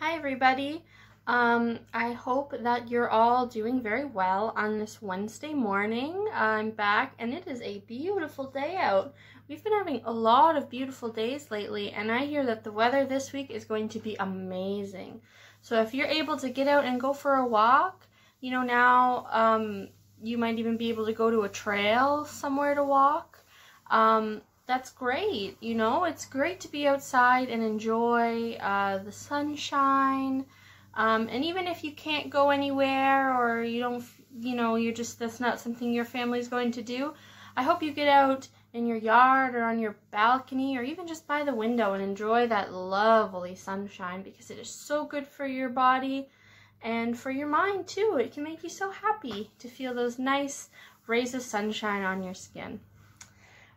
Hi everybody. I hope that you're all doing very well on this Wednesday morning. I'm back and it is a beautiful day out. We've been having a lot of beautiful days lately, and I hear that the weather this week is going to be amazing. So if you're able to get out and go for a walk, you know, now you might even be able to go to a trail somewhere to walk. That's great, you know, it's great to be outside and enjoy the sunshine, and even if you can't go anywhere or you don't, you know, that's not something your family's going to do, I hope you get out in your yard or on your balcony or even just by the window and enjoy that lovely sunshine, because it is so good for your body and for your mind too. It can make you so happy to feel those nice rays of sunshine on your skin.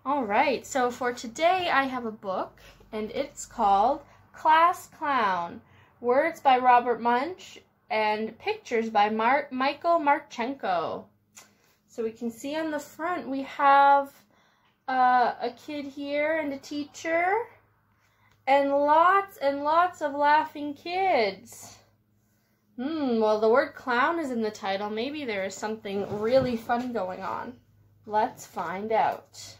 Alright, so for today I have a book, and it's called Class Clown, words by Robert Munsch and pictures by Martchenko. So we can see on the front we have a kid here and a teacher and lots of laughing kids. Well, the word clown is in the title. Maybe there is something really fun going on. Let's find out.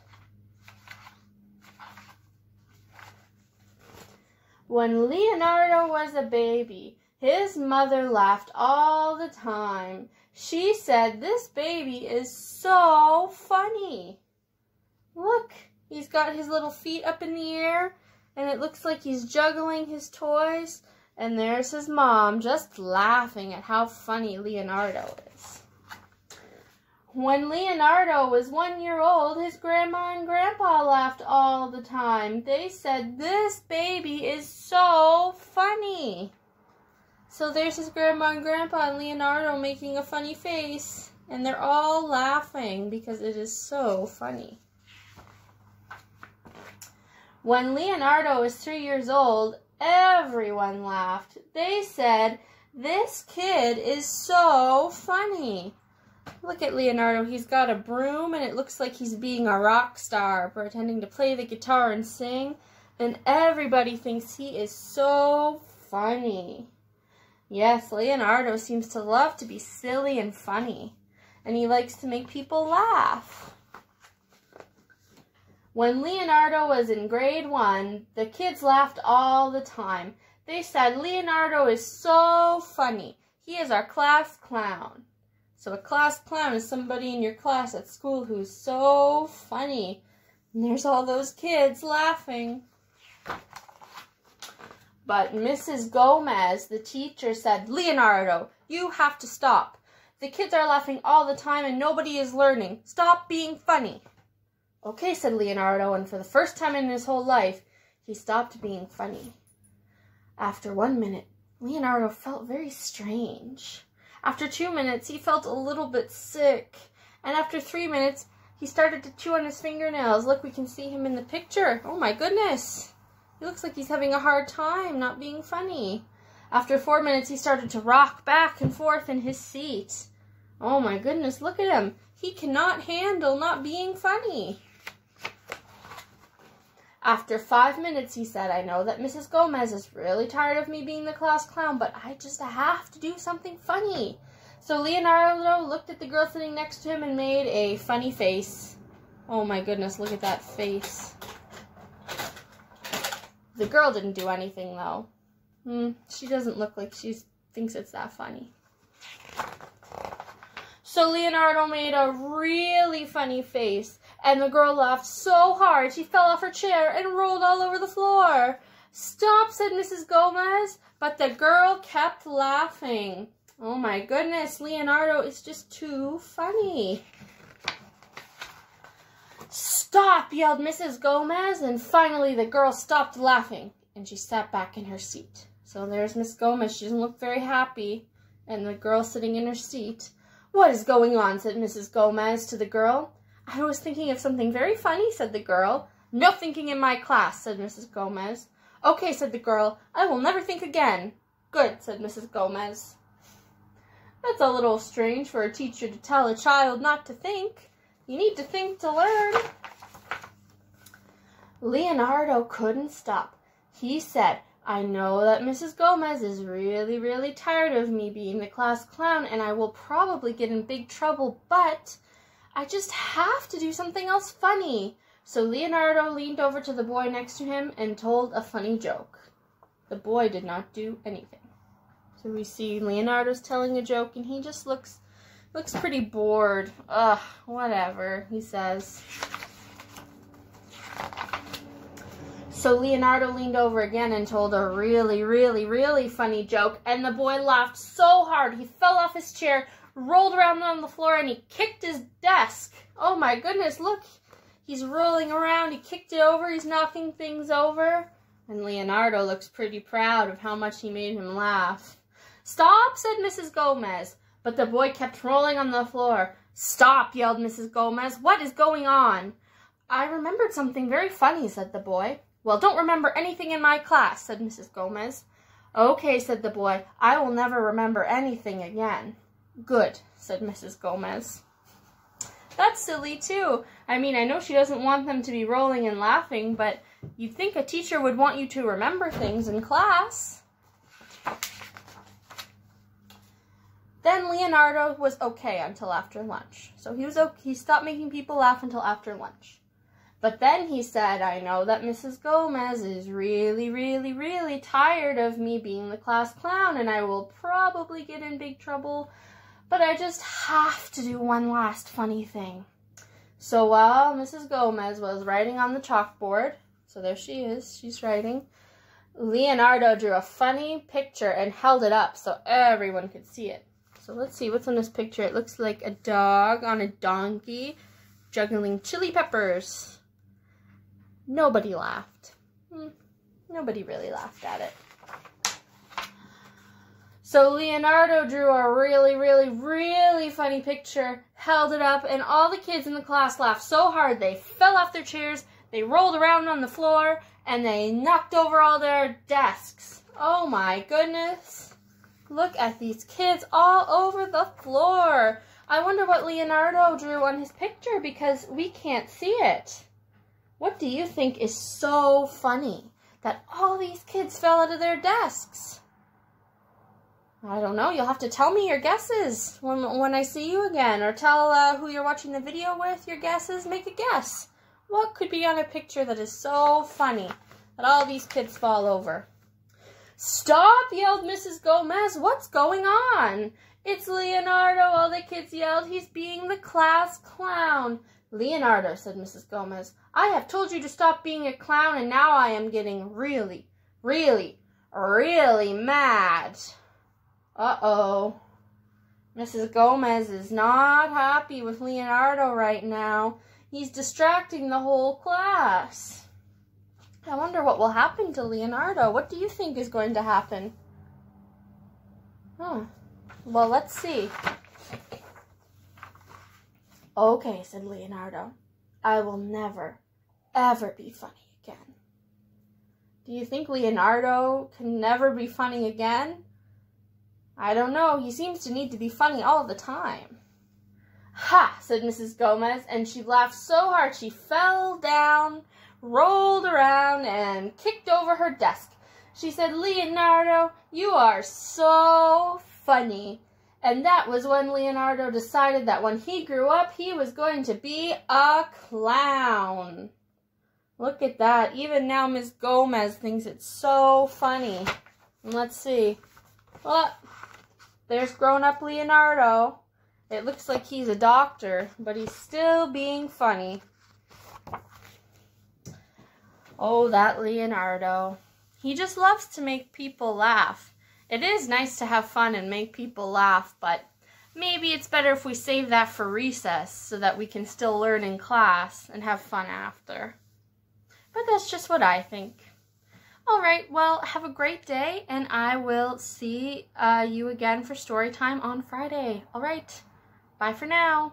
When Leonardo was a baby, his mother laughed all the time. She said, "This baby is so funny." Look, he's got his little feet up in the air, and it looks like he's juggling his toys. And there's his mom just laughing at how funny Leonardo is. When Leonardo was 1 year old, his grandma and grandpa laughed all the time. They said, "This baby is so funny." So there's his grandma and grandpa and Leonardo making a funny face. And they're all laughing because it is so funny. When Leonardo was 3 years old, everyone laughed. They said, "This kid is so funny." Look at Leonardo. He's got a broom, and it looks like he's being a rock star, pretending to play the guitar and sing. And everybody thinks he is so funny. Yes, Leonardo seems to love to be silly and funny, and he likes to make people laugh. When Leonardo was in grade 1, the kids laughed all the time. They said, "Leonardo is so funny. He is our class clown." So a class clown is somebody in your class at school who's so funny. And there's all those kids laughing. But Mrs. Gomez, the teacher, said, "Leonardo, you have to stop. The kids are laughing all the time and nobody is learning. Stop being funny." "Okay," said Leonardo, and for the first time in his whole life, he stopped being funny. After 1 minute, Leonardo felt very strange. After 2 minutes, he felt a little bit sick. And after 3 minutes, he started to chew on his fingernails. Look, we can see him in the picture. Oh my goodness. He looks like he's having a hard time not being funny. After 4 minutes, he started to rock back and forth in his seat. Oh my goodness, look at him. He cannot handle not being funny. After 5 minutes, he said, "I know that Mrs. Gomez is really tired of me being the class clown, but I just have to do something funny." So Leonardo looked at the girl sitting next to him and made a funny face. Oh my goodness, look at that face. The girl didn't do anything though. She doesn't look like she thinks it's that funny. So Leonardo made a really funny face, and the girl laughed so hard she fell off her chair and rolled all over the floor. "Stop," said Mrs. Gomez, but the girl kept laughing. Oh my goodness, Leonardo is just too funny. "Stop," yelled Mrs. Gomez, and finally the girl stopped laughing, and she sat back in her seat. So there's Miss Gomez. She doesn't look very happy, and the girl sitting in her seat. "What is going on?" said Mrs. Gomez to the girl. "I was thinking of something very funny," said the girl. "No thinking in my class," said Mrs. Gomez. "Okay," said the girl. "I will never think again." "Good," said Mrs. Gomez. That's a little strange for a teacher to tell a child not to think. You need to think to learn. Leonardo couldn't stop. He said, I know that Mrs. Gomez is really, really tired of me being the class clown, and I will probably get in big trouble, but I just have to do something else funny. So Leonardo leaned over to the boy next to him and told a funny joke. The boy did not do anything. So we see Leonardo's telling a joke, and he just looks pretty bored. Ugh, whatever, he says. So Leonardo leaned over again and told a really, really, really funny joke, and the boy laughed so hard he fell off his chair, rolled around on the floor, and he kicked his desk. Oh my goodness, look, he's rolling around, he kicked it over, he's knocking things over, and Leonardo looks pretty proud of how much he made him laugh. "Stop," said Mrs. Gomez, but the boy kept rolling on the floor. "Stop," yelled Mrs. Gomez, "what is going on?" "I remembered something very funny," said the boy. "Well, don't remember anything in my class," said Mrs. Gomez. "Okay," said the boy, "I will never remember anything again." "Good," said Mrs. Gomez. That's silly, too. I mean, I know she doesn't want them to be rolling and laughing, but you'd think a teacher would want you to remember things in class. Then Leonardo was okay until after lunch. So he stopped making people laugh until after lunch. But then he said, "I know that Mrs. Gomez is really, really, really tired of me being the class clown, and I will probably get in big trouble, but I just have to do one last funny thing." So while Mrs. Gomez was writing on the chalkboard, so there she is, she's writing, Leonardo drew a funny picture and held it up so everyone could see it. So let's see what's in this picture. It looks like a dog on a donkey juggling chili peppers. Nobody laughed. Nobody really laughed at it. So Leonardo drew a really, really, really funny picture, held it up, and all the kids in the class laughed so hard they fell off their chairs, they rolled around on the floor, and they knocked over all their desks. Oh my goodness. Look at these kids all over the floor. I wonder what Leonardo drew on his picture because we can't see it. What do you think is so funny that all these kids fell out of their desks? I don't know. You'll have to tell me your guesses when I see you again, or tell who you're watching the video with your guesses. Make a guess. What could be on a picture that is so funny that all these kids fall over? "Stop!" yelled Mrs. Gomez. "What's going on?" "It's Leonardo," all the kids yelled. "He's being the class clown." "Leonardo," said Mrs. Gomez, "I have told you to stop being a clown, and now I am getting really, really, really mad." Uh-oh. Mrs. Gomez is not happy with Leonardo right now. He's distracting the whole class. I wonder what will happen to Leonardo. What do you think is going to happen? Well, let's see. "Okay," said Leonardo, "I will never, ever be funny again." Do you think Leonardo can never be funny again? I don't know. He seems to need to be funny all the time. "Ha!" said Mrs. Gomez, and she laughed so hard she fell down, rolled around, and kicked over her desk. She said, "Leonardo, you are so funny." And that was when Leonardo decided that when he grew up, he was going to be a clown. Look at that. Even now, Miss Gomez thinks it's so funny. And let's see. Well, there's grown-up Leonardo. It looks like he's a doctor, but he's still being funny. Oh, that Leonardo. He just loves to make people laugh. It is nice to have fun and make people laugh, but maybe it's better if we save that for recess so that we can still learn in class and have fun after. But that's just what I think. All right, well, have a great day, and I will see you again for story time on Friday. All right, bye for now.